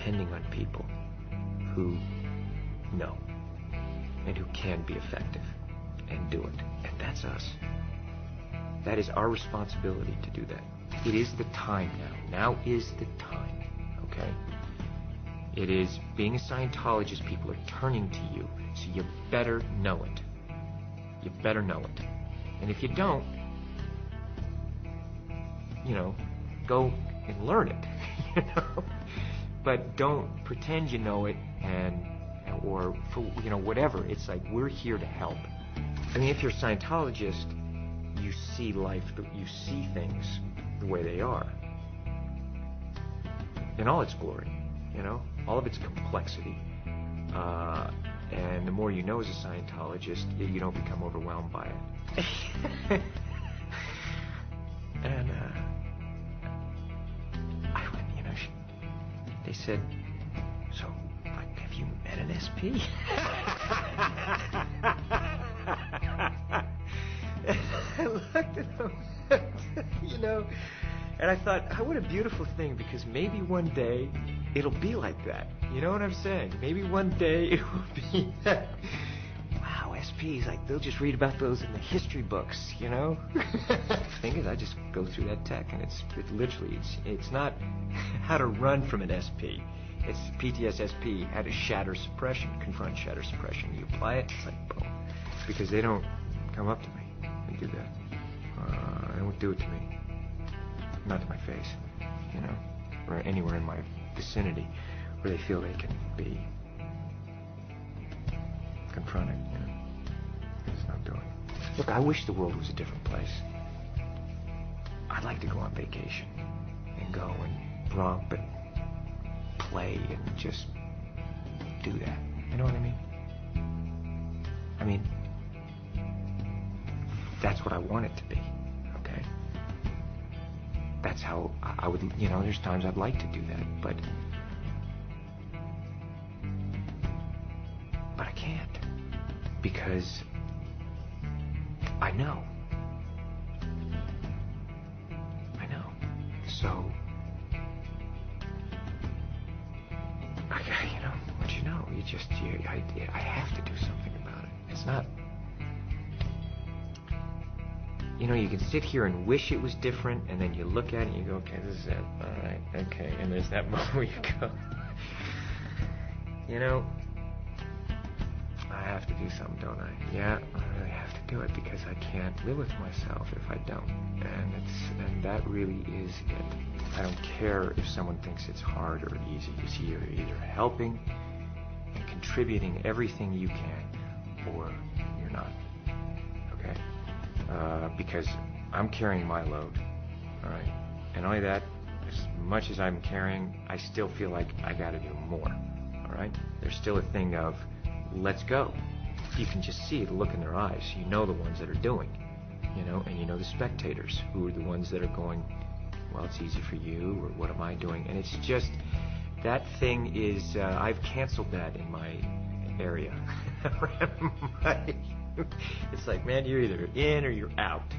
depending on people who know and who can be effective and do it. And that's us. That is our responsibility to do that. It is the time now. Now is the time, okay? It is, being a Scientologist, people are turning to you, so you better know it. You better know it. And if you don't, go and learn it, But don't pretend you know it or for, whatever. It's like, we're here to help. I mean, if you're a Scientologist, you see life, you see things the way they are. In all its glory, all of its complexity. And the more you know as a Scientologist, you don't become overwhelmed by it. And they said, so, like, have you met an SP? And I looked at them, and I thought, what a beautiful thing, because maybe one day it'll be like that. You know what I'm saying? Maybe one day it will be that. Wow, SPs, like, they'll just read about those in the history books, The thing is, I just go through that tech, and it's literally, it's not how to run from an SP. It's PTSSP, how to shatter suppression, confront shatter suppression. You apply it, it's like, boom. Because they don't come up to me and do that. They won't do it to me. Not to my face, or anywhere in my vicinity where they feel they can be confronted, It's not doing. Look, I wish the world was a different place. I'd like to go on vacation and go and romp and play and just do that. You know what I mean? I mean, that's what I want it to be, okay? That's how I would, there's times I'd like to do that, but I can't, because I know. So, I have to do something about it. It's not, you can sit here and wish it was different, and then you look at it and you go, okay, this is it. All right, okay, and there's that moment where you go, I have to do something, don't I? Yeah, I really have to do it, because I can't live with myself if I don't. And that really is it. I don't care if someone thinks it's hard or easy. You see, you're either helping and contributing everything you can, or you're not. Okay? Because I'm carrying my load. All right? And only that, as much as I'm carrying, I still feel like I got to do more. All right? There's still a thing of, let's go. You can just see the look in their eyes. You know the ones that are doing, and you know the spectators who are the ones that are going, well, it's easy for you, or what am I doing? And it's just, that thing is, I've canceled that in my area. It's like, man, you're either in or you're out.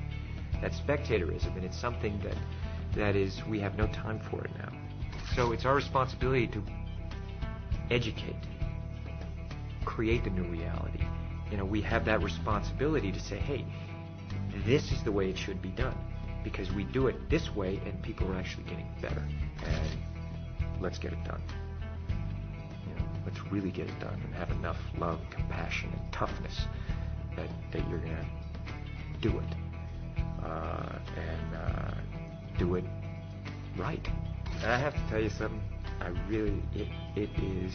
That's spectatorism, and it's something that is, we have no time for it now. So it's our responsibility to educate, create the new reality. We have that responsibility to say, hey, this is the way it should be done, because we do it this way and people are actually getting better, and let's get it done. Let's really get it done and have enough love, compassion, and toughness that you're gonna do it, and do it right. And I have to tell you something, it is,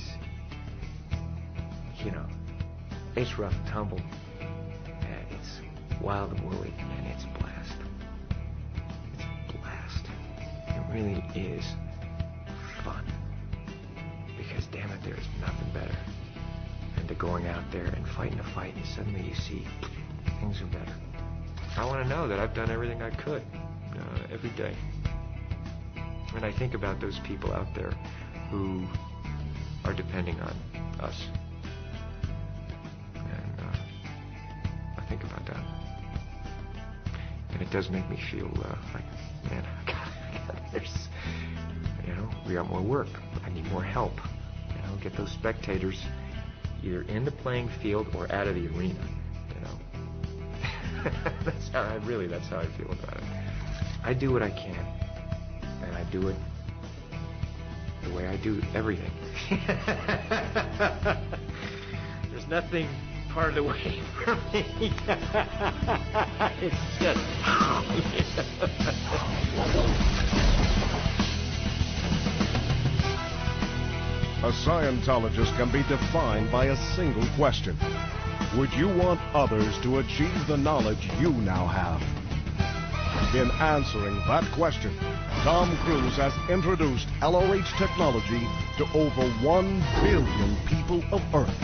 it's rough and tumble, and it's wild and woolly, and it's a blast. It's a blast. It really is fun, because damn it, there's nothing better than to going out there and fighting a fight, and suddenly you see things are better. I want to know that I've done everything I could every day. And I think about those people out there who are depending on us. And I think about that. And it does make me feel like, man, there's, we got more work. I need more help. You know, get those spectators either in the playing field or out of the arena. You know, that's how I feel about it. I do what I can, and I do it the way I do everything. There's nothing part of the way for me. It's just... A Scientologist can be defined by a single question. Would you want others to achieve the knowledge you now have? In answering that question, Tom Cruise has introduced LRH technology to over 1 billion people of Earth.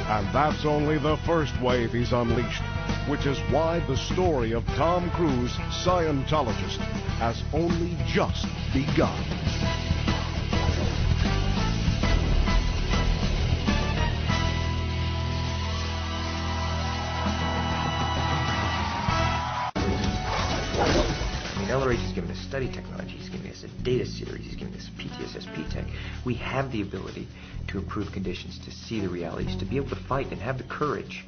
And that's only the first wave he's unleashed, which is why the story of Tom Cruise, Scientologist, has only just begun. LRH is giving us study technology, he's giving us a data series, he's giving us PTSS P-Tech. We have the ability to improve conditions, to see the realities, to be able to fight and have the courage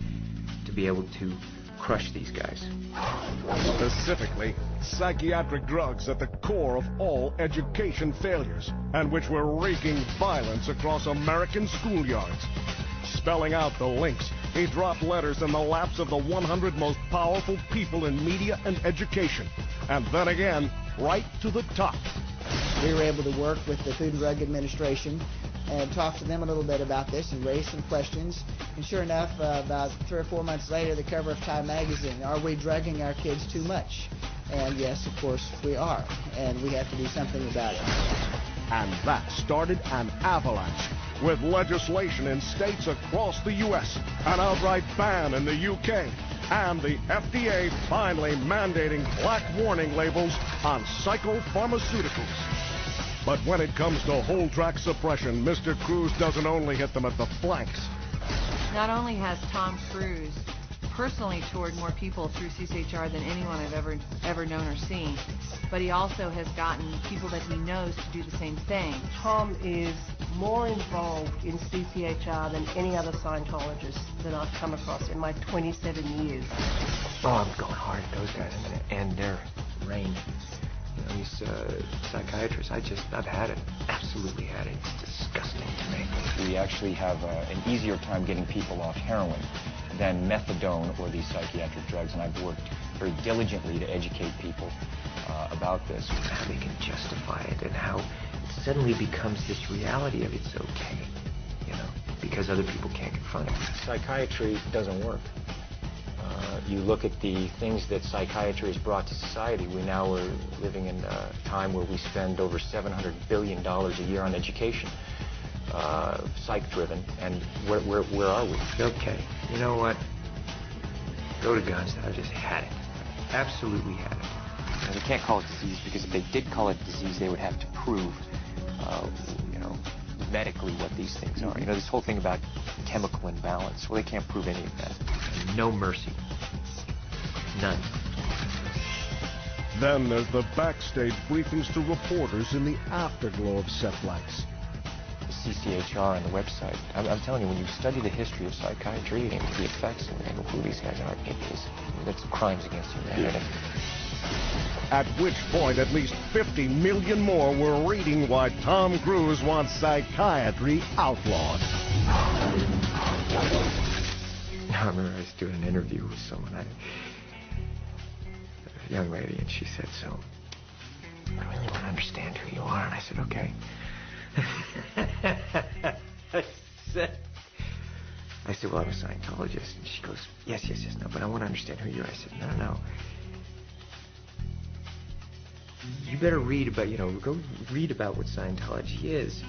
to be able to crush these guys. Specifically, psychiatric drugs at the core of all education failures, and which were wreaking violence across American schoolyards. Spelling out the links, he dropped letters in the laps of the 100 most powerful people in media and education. And then again, right to the top. We were able to work with the Food and Drug Administration and talk to them a little bit about this and raise some questions. And sure enough, about 3 or 4 months later, the cover of Time magazine, are we drugging our kids too much? And yes, of course, we are. And we have to do something about it. And that started an avalanche, with legislation in states across the U.S., an outright ban in the U.K., and the FDA finally mandating black warning labels on psychopharmaceuticals. But when it comes to whole track suppression, Mr. Cruise doesn't only hit them at the flanks. Not only has Tom Cruise personally toured more people through CCHR than anyone I've ever known or seen, but he also has gotten people that he knows to do the same thing. Tom is more involved in CCHR than any other Scientologist that I've come across in my 27 years. Oh, I'm going hard at those guys. I'm going to end their reign. You know, these psychiatrists, I've had it. Absolutely had it. It's disgusting to me. We actually have an easier time getting people off heroin than methadone or these psychiatric drugs, and I've worked very diligently to educate people about this. How they can justify it and how it suddenly becomes this reality of it's okay, you know, because other people can't confront it. Psychiatry doesn't work. You look at the things that psychiatry has brought to society. We now are living in a time where we spend over $700 billion a year on education, psych-driven, and where are we? Okay, you know what? Go to guns. I just had it. Absolutely had it. You know, they can't call it disease because if they did call it disease, they would have to prove, you know, medically what these things are. You know, this whole thing about chemical imbalance. Well, they can't prove any of that. No mercy. None. Then there's the backstage briefings to reporters in the afterglow of set lights. The CCHR on the website. I'm telling you, when you study the history of psychiatry and the effects and who these guys are, that's crimes against humanity. At which point, at least 50 million more were reading why Tom Cruise wants psychiatry outlawed. I remember I was doing an interview with someone, a young lady, and she said, so, I really want to understand who you are. And I said, okay. I said, well, I'm a Scientologist. And she goes, yes, no, but I want to understand who you are. I said, no. You better read about, go read about what Scientology is.